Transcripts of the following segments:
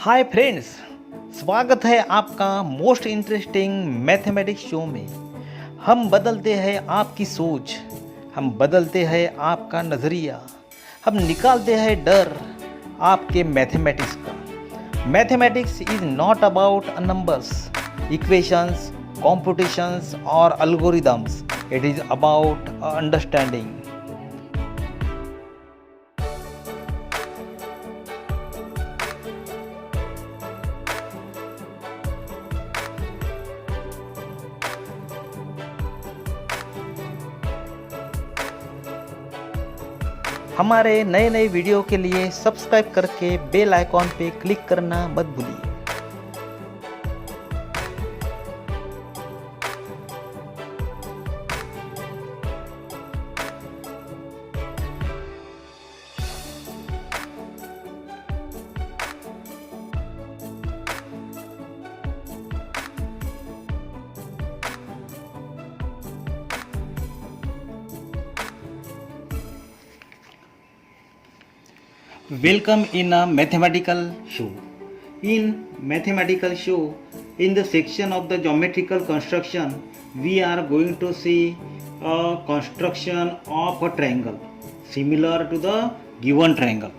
Hi friends, स्वागत है आपका मोस्ट इंटरेस्टिंग मैथमेटिक्स शो में। हम बदलते हैं आपकी सोच, हम बदलते हैं आपका नज़रिया, हम निकालते हैं डर आपके मैथमेटिक्स का। Mathematics is not about numbers, equations, competitions और algorithms. It is about understanding. हमारे नए नए वीडियो के लिए सब्सक्राइब करके बेल आइकॉन पे क्लिक करना मत भूलिए। Welcome in a mathematical show. In mathematical show, in the section of the geometrical construction, we are going to see a construction of a triangle similar to the given triangle.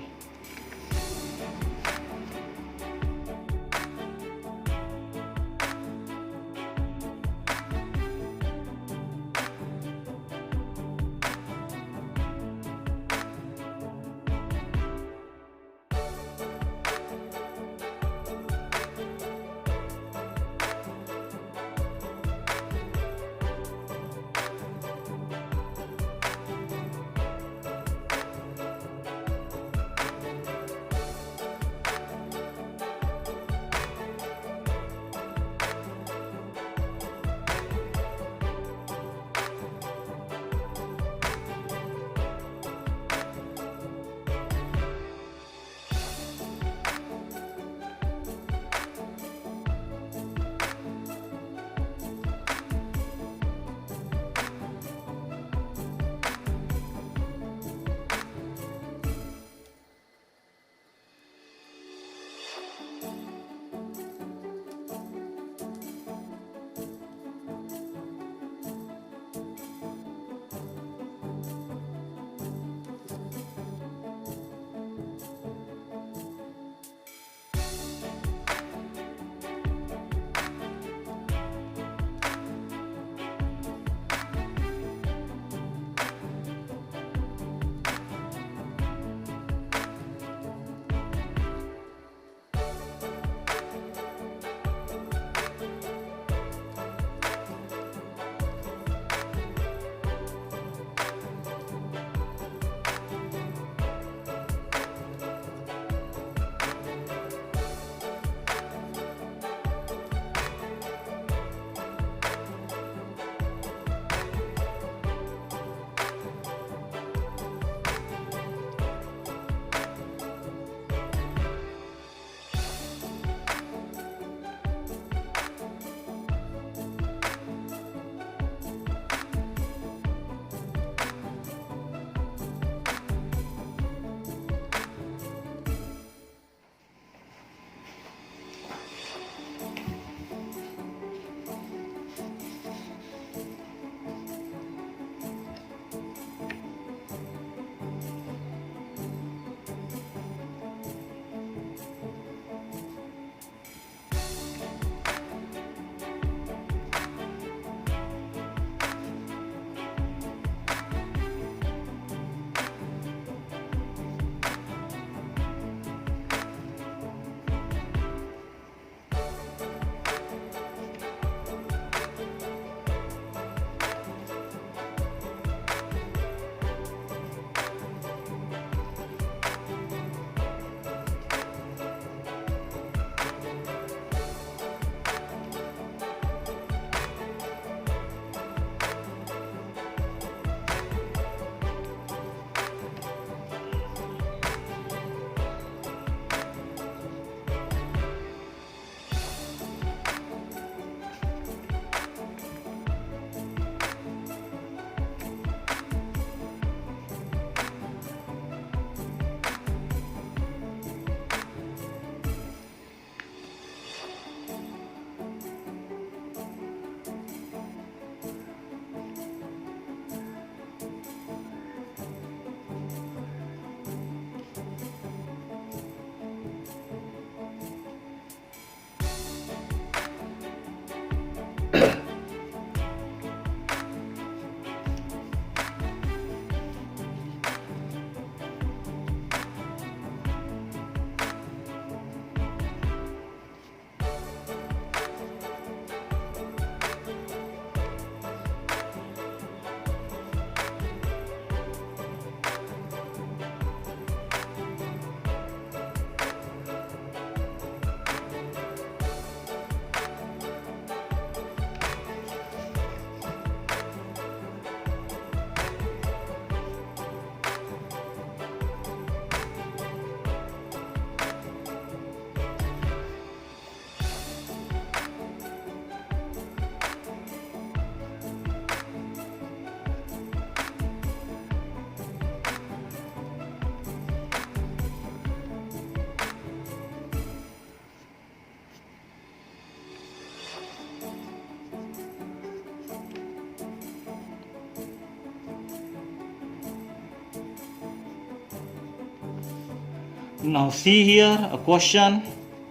Now see here a question.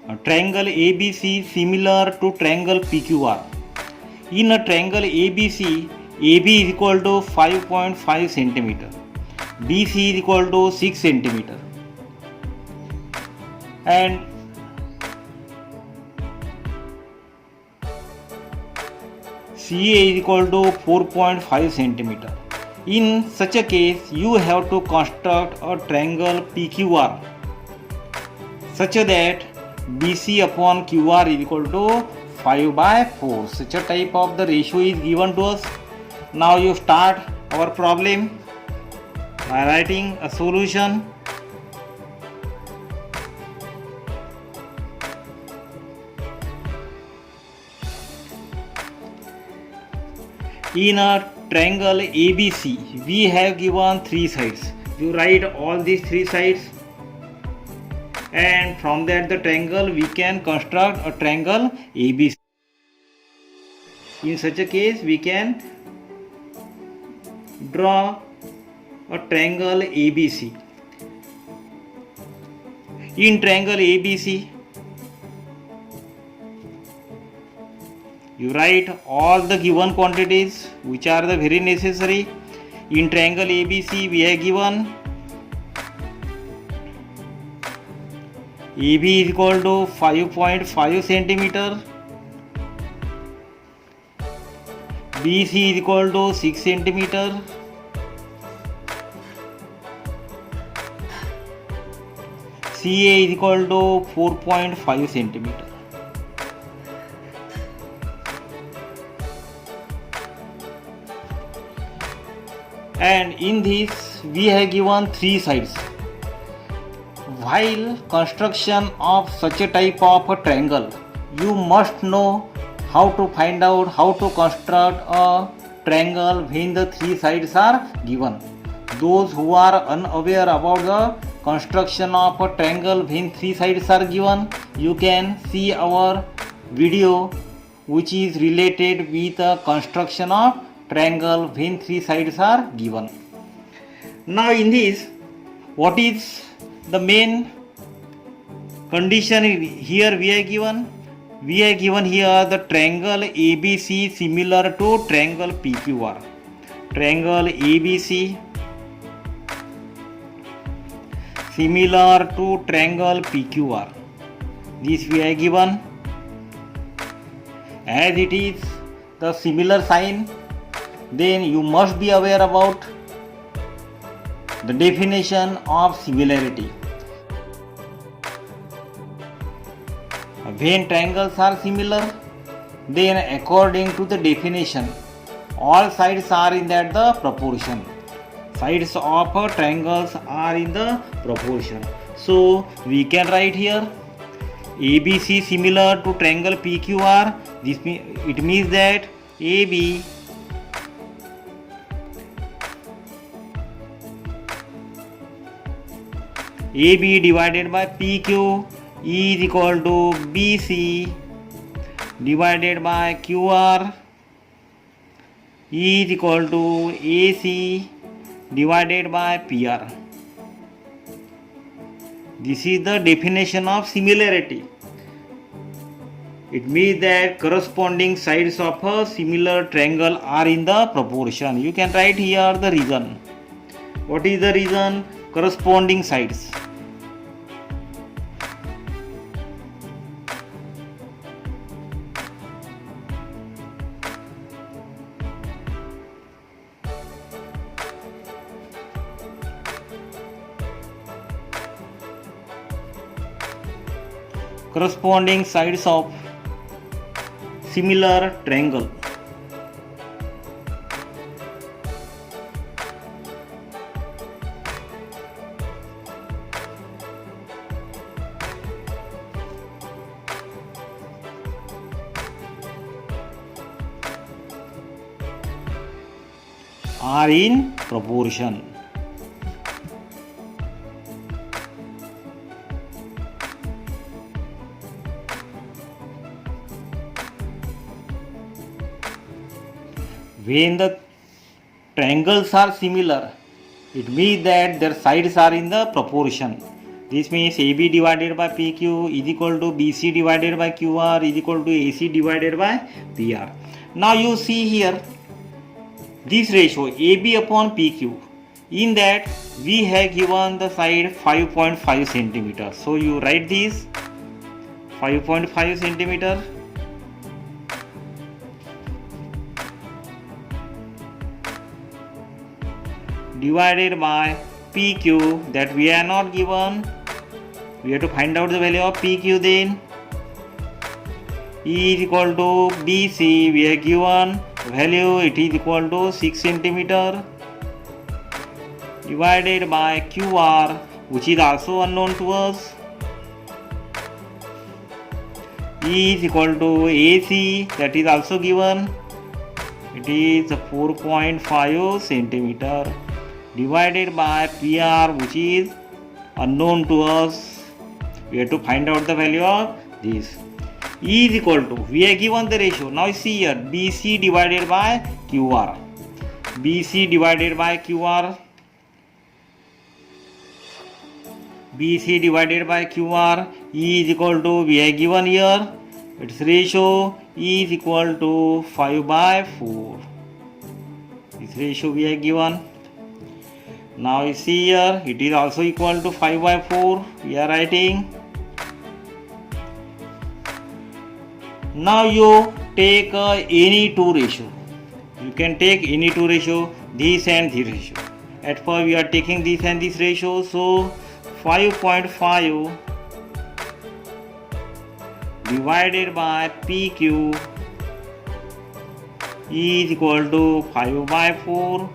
A triangle ABC similar to triangle PQR. In a triangle ABC, AB is equal to 5.5 centimeter, BC is equal to 6 centimeter, and CA is equal to 4.5 centimeter. In such a case, you have to construct a triangle PQR such that BC upon QR is equal to 5 by 4. Such a type of the ratio is given to us. Now you start our problem by writing a solution. In a triangle ABC, we have given 3 sides. You write all these 3 sides, and from that the triangle we can construct a triangle ABC. In such a case, we can draw a triangle ABC. In triangle ABC, you write all the given quantities which are the very necessary. In triangle ABC, we have given AB is equal to 5.5 centimeter, BC is equal to 6 centimeter, CA is equal to 4.5 centimeter. And in this we have given 3 sides. While construction of such a type of a triangle, you must know how to find out how to construct a triangle when the 3 sides are given. Those who are unaware about the construction of a triangle when 3 sides are given, you can see our video which is related with the construction of triangle when 3 sides are given. Now in this, what is the main condition here we are given? We are given here the triangle ABC similar to triangle PQR. Triangle ABC similar to triangle PQR. This we are given. As it is the similar sign, then you must be aware about the definition of similarity. When triangles are similar, then according to the definition, all sides are in that the proportion. Sides of triangles are in the proportion. So we can write here ABC similar to triangle PQR. It means that AB divided by PQ is equal to BC divided by QR is equal to AC divided by PR. This is the definition of similarity. It means that corresponding sides of a similar triangle are in the proportion. You can write here the reason. What is the reason? Corresponding sides. Corresponding sides of similar triangle. Are in proportion. When the triangles are similar, it means that their sides are in the proportion. This means AB divided by PQ is equal to BC divided by QR is equal to AC divided by PR. Now you see here this ratio AB upon PQ. In that we have given the side 5.5 centimeter. So you write this 5.5 centimeter divided by PQ that we are not given. We have to find out the value of PQ then. E is equal to BC, we are given value, it is equal to 6 centimeter divided by QR, which is also unknown to us. E is equal to AC, that is also given, it is 4.5 centimeter divided by PR, which is unknown to us. We have to find out the value of this. E is equal to, we are given the ratio. Now see here, BC divided by QR. BC divided by QR. BC divided by QR. E is equal to, we are given here, its ratio E is equal to 5 by 4. This ratio we are given. Now you see here, it is also equal to 5 by 4. We are writing. Now you take any two ratio. You can take any two ratio, this and this ratio. At first we are taking this and this ratio. So 5.5 divided by PQ is equal to 5 by 4.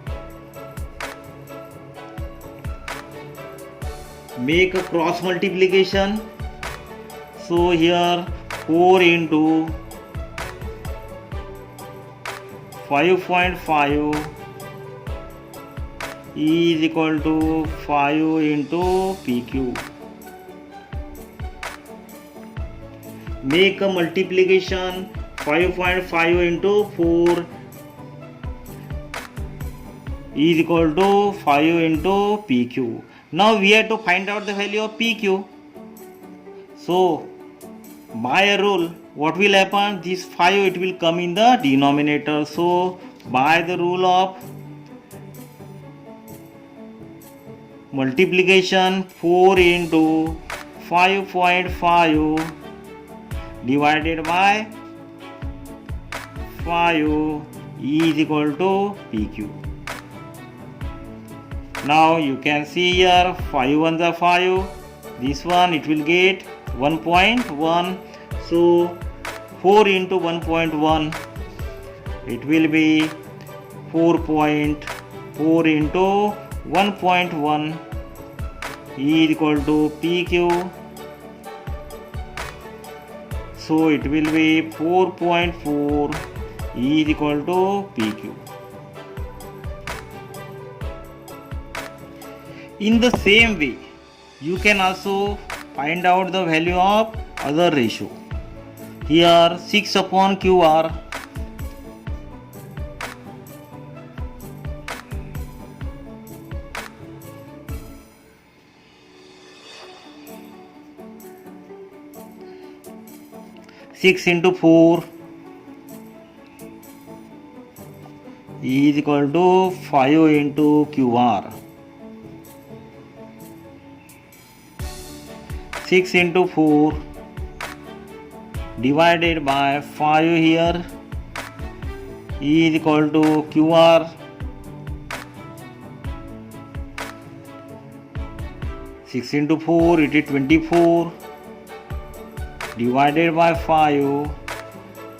Make a cross multiplication. So here 4 into 5.5 is equal to 5 into PQ. Make a multiplication. 5.5 into 4 is equal to 5 into PQ. Now we have to find out the value of PQ. So by a rule, what will happen? This 5 it will come in the denominator. So by the rule of multiplication, 4 into 5.5 divided by 5 is equal to PQ. Now you can see here 5 ones are 5. This one it will get 1.1. So 4 into 1.1 it will be 4.4 into 1.1 is equal to PQ. So it will be 4.4 is equal to PQ. In the same way, you can also find out the value of other ratio. Here 6 upon QR. Six into 4 is equal to 5 into QR. 6 into 4 divided by 5 here is equal to QR. 6 into 4 it is 24 divided by 5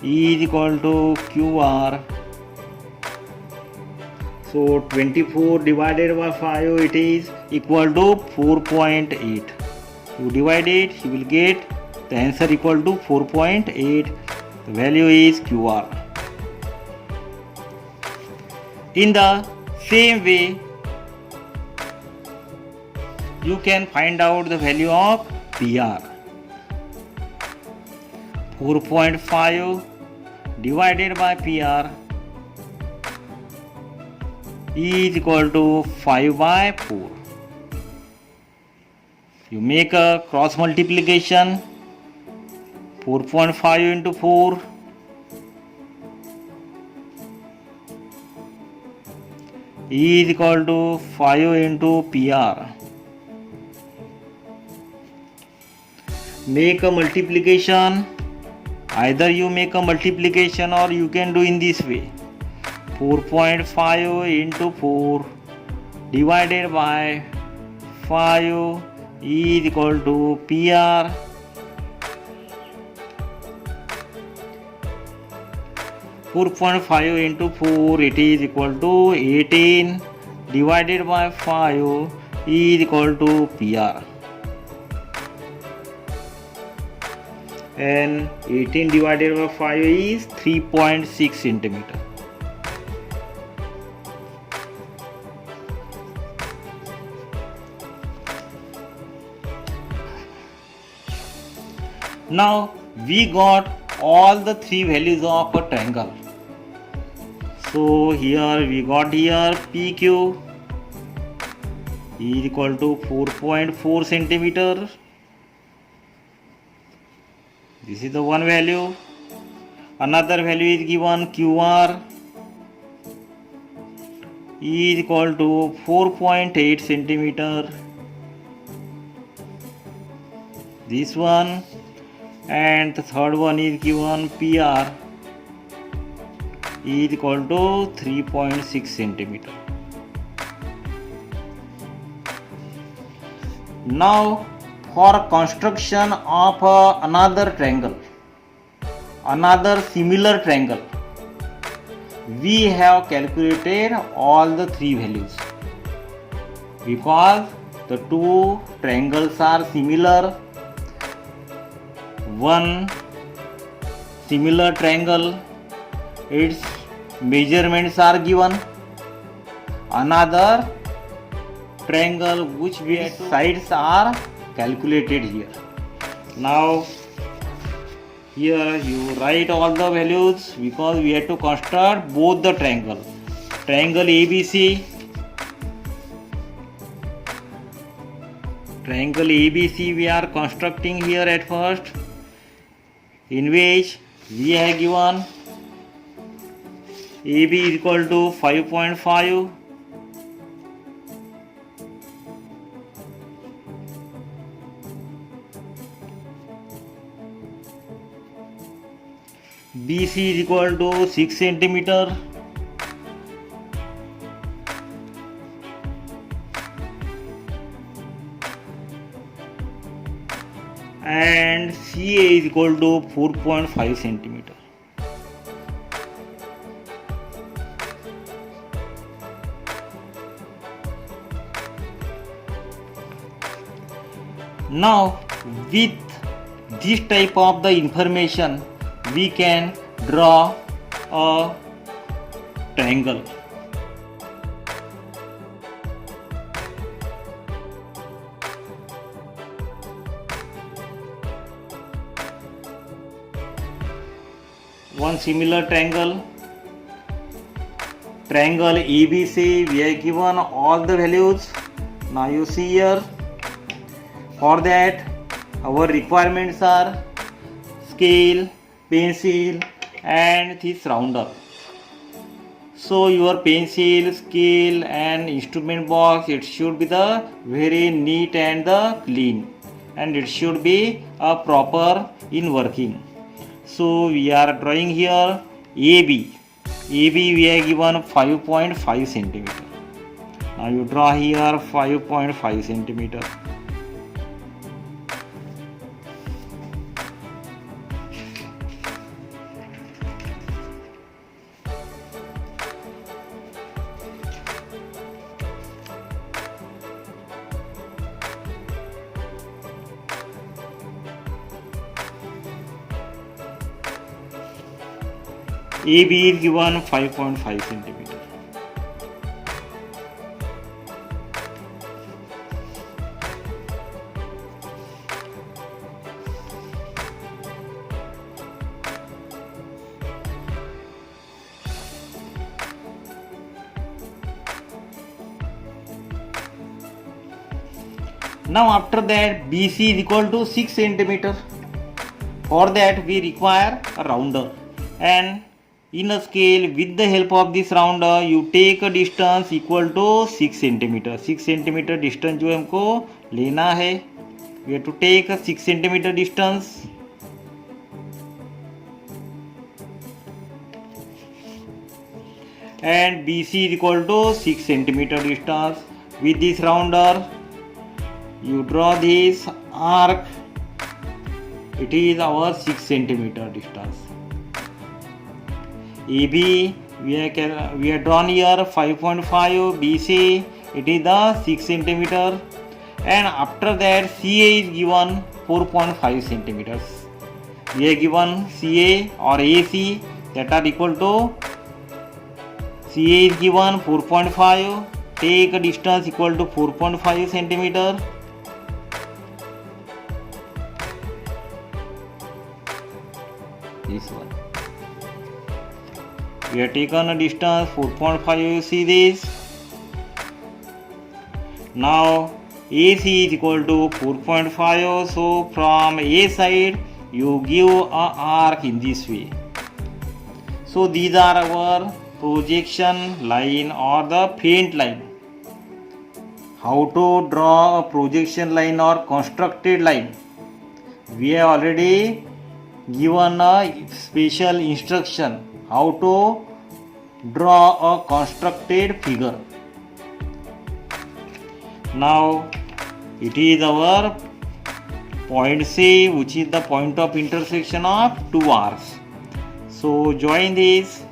is equal to QR. So 24 divided by 5 it is equal to 4.8. You divide it, you will get the answer equal to 4.8. The value is QR. In the same way, you can find out the value of PR. 4.5 divided by PR is equal to 5 by 4. You make a cross multiplication. 4.5 into 4 is equal to 5 into PR. Make a multiplication. Either you make a multiplication or you can do in this way. 4.5 into 4 divided by 5 is equal to PR. 4.5 into 4, it is equal to 18 divided by 5 is equal to PR. And 18 divided by 5 is 3.6 centimeter. Now we got all the three values of a triangle. So here we got here PQ is equal to 4.4 centimeter. This is the one value. Another value is given QR is equal to 4.8 centimeter. This one, and the third one is given PR is equal to 3.6 centimeter. Now for construction of another triangle, another similar triangle, we have calculated all the three values because the two triangles are similar. One similar triangle, its measurements are given. Another triangle which sides are calculated here. Now here you write all the values because we have to construct both the triangle. Triangle ABC. Triangle ABC we are constructing here at first, in which we have given AB is equal to 5.5, BC is equal to 6 centimeter, and CA is equal to 4.5 centimeter. Now with this type of the information we can draw a triangle. One similar triangle, triangle ABC, we are given all the values. Now you see here, for that our requirements are scale, pencil and this rounder. So your pencil, scale and instrument box, it should be the very neat and the clean, and it should be a proper in working. So we are drawing here AB. AB we are given 5.5 centimeter. Now you draw here 5.5 centimeter. AB is given 5.5 centimeter. Now after that BC is equal to 6 centimeter. For that we require a rounder, and in a scale with the help of this rounder you take a distance equal to 6 centimeter. 6 centimeter distance जो हमको लेना है, we have to take a 6 centimeter distance. And BC is equal to 6 centimeter distance. With this rounder you draw this arc, it is our 6 centimeter distance. AB we have drawn here 5.5, BC it is the 6 centimeter, and after that CA is given 4.5 centimeters. We are given CA or AC that are equal to, CA is given 4.5, take a distance equal to 4.5 centimeter. This one. We have taken a distance 4.5, you see this. Now AC is equal to 4.5, so from A side you give a arc in this way. So these are our projection line or the faint line. How to draw a projection line or constructed line? We have already given a special instruction how to draw a constructed figure. Now it is our point C, which is the point of intersection of two arcs. So join this.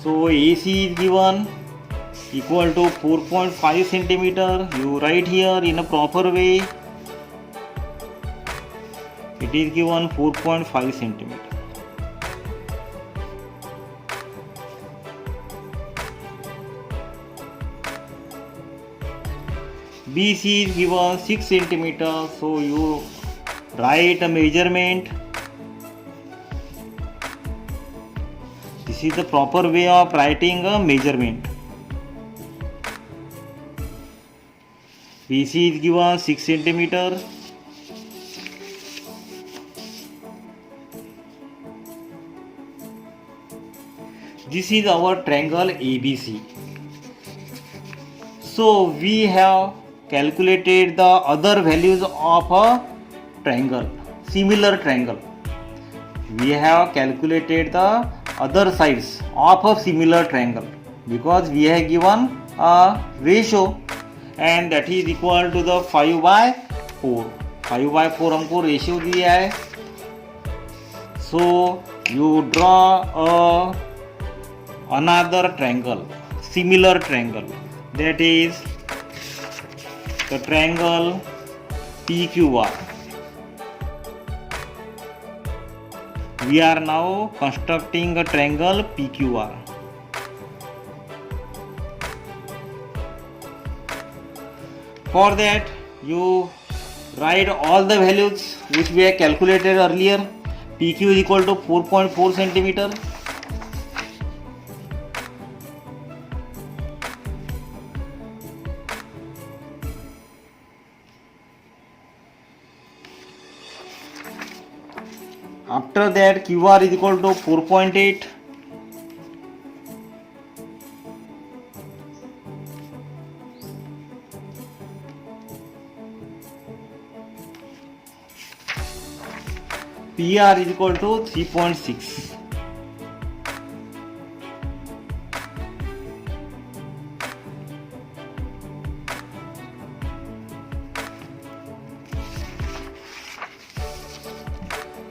So AC is given equal to 4.5 centimeter. You write here in a proper way. It is given 4.5 centimeter. BC is given 6 centimeter. So you write a measurement. This is the proper way of writing a measurement. BC is given 6 centimeter. This is our triangle ABC. So we have calculated the other values of a triangle, similar triangle. We have calculated the other sides of a similar triangle because we have given a ratio, and that is equal to the 5/4. 5/4 हमको ratio दिया है. So you draw another triangle, similar triangle, that is the triangle PQR. We are now constructing a triangle PQR. For that you write all the values which we have calculated earlier. PQ is equal to 4.4 centimeter. After that QR is equal to 4.8. PR is equal to 3.6.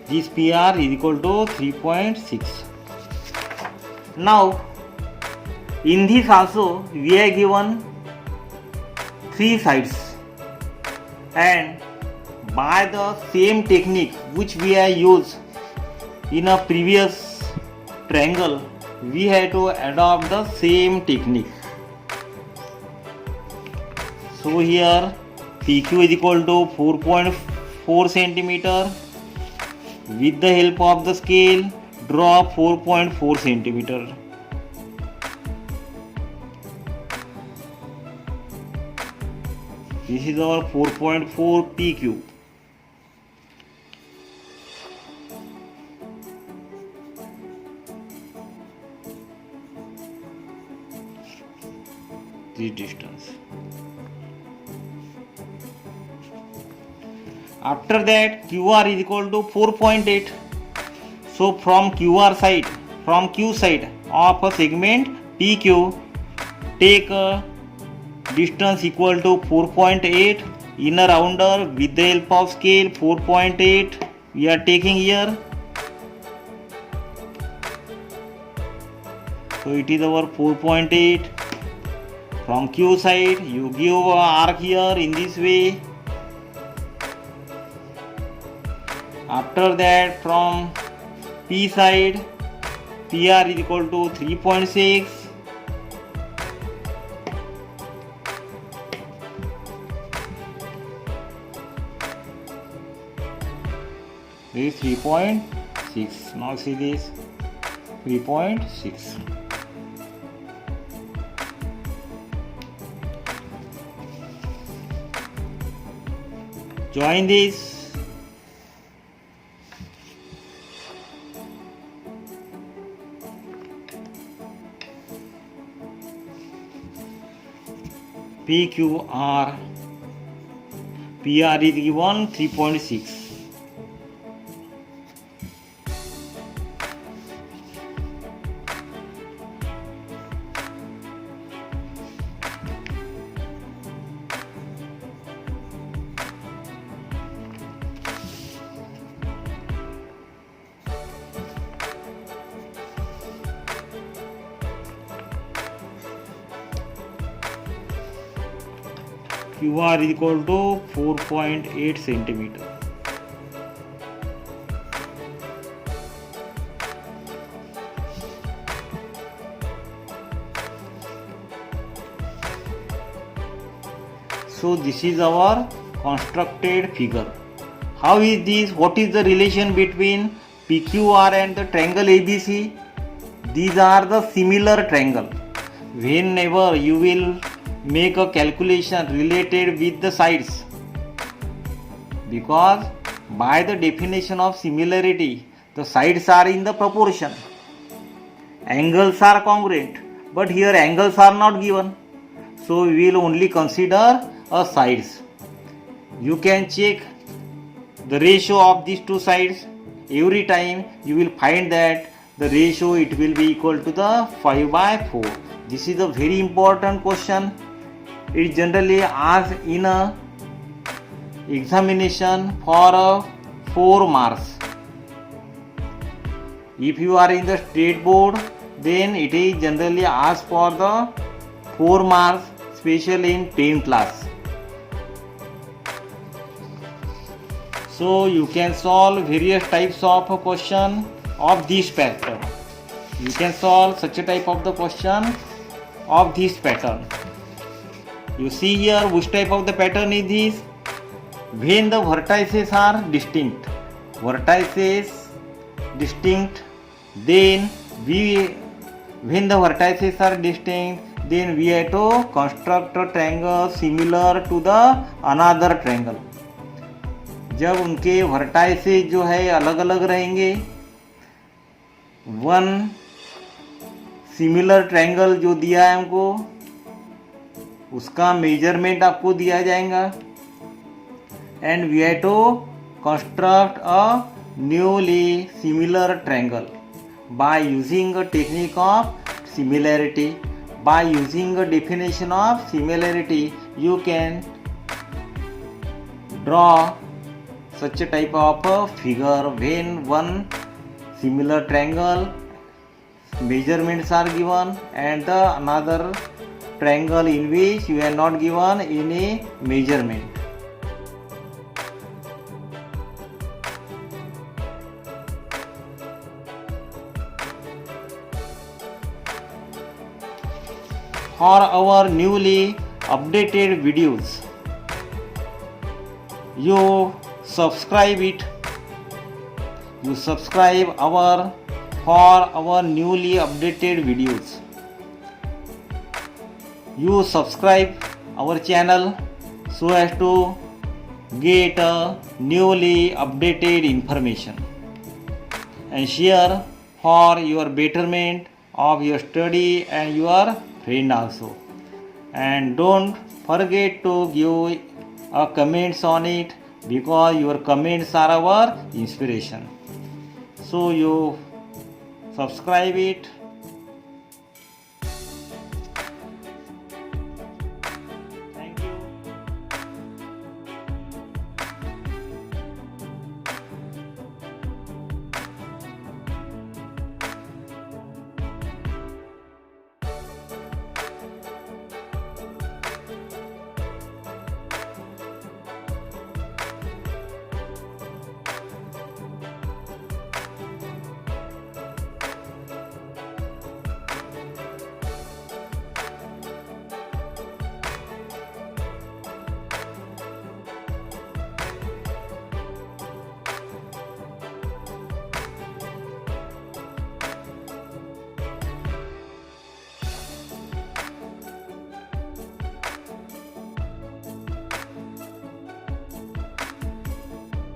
This PR is equal to 3.6. Now in this also we are given 3 sides, and by the same technique which we have used in a previous triangle, we have to adopt the same technique. So here PQ is equal to 4.4 centimeter, With the help of the scale, draw 4.4 centimeter. This is our 4.4 P cube. This distance. After that, QR is equal to 4.8. So from Q side of a segment PQ, take a distance equal to 4.8 inner rounder with the help of scale 4.8 we are taking here. So it is our 4.8. From Q side you give a arc here in this way. After that, from P side, PR is equal to 3.6. This is 3.6. Now see this 3.6. Join this. PQR, PR is given 3.6. QR is equal to 4.8 centimeter. So this is our constructed figure. How is this? What is the relation between PQR and the triangle ABC? These are the similar triangle. Whenever you will make a calculation related with the sides, because by the definition of similarity the sides are in the proportion, angles are congruent, but here angles are not given, so we will only consider a sides. You can check the ratio of these two sides. Every time you will find that the ratio it will be equal to the 5/4. This is a very important question. It generally asked in a examination for 4 marks. If you are in the state board, then it is generally asked for the 4 marks, especially in 10th class. So you can solve various types of question of this pattern. You can solve such a type of the question of this pattern. You see here which type of the pattern is this? When the vertices are distinct, then when the vertices are distinct, then we have to construct a triangle similar to the another triangle. जब उनके vertices जो है अलग अलग रहेंगे, one similar triangle जो दिया है हमको उसका मेजरमेंट आपको दिया जाएगा and we have to construct a newly similar triangle by using a technique of similarity. By using a definition of similarity you can draw such a type of a figure when one similar triangle measurements are given and the another triangle in which you are not given any measurement. For our newly updated videos, you subscribe it, you subscribe for our newly updated videos. You subscribe our channel so as to get a newly updated information and share for your betterment of your study and your friend also. And don't forget to give a comments on it, because your comments are our inspiration. So you subscribe it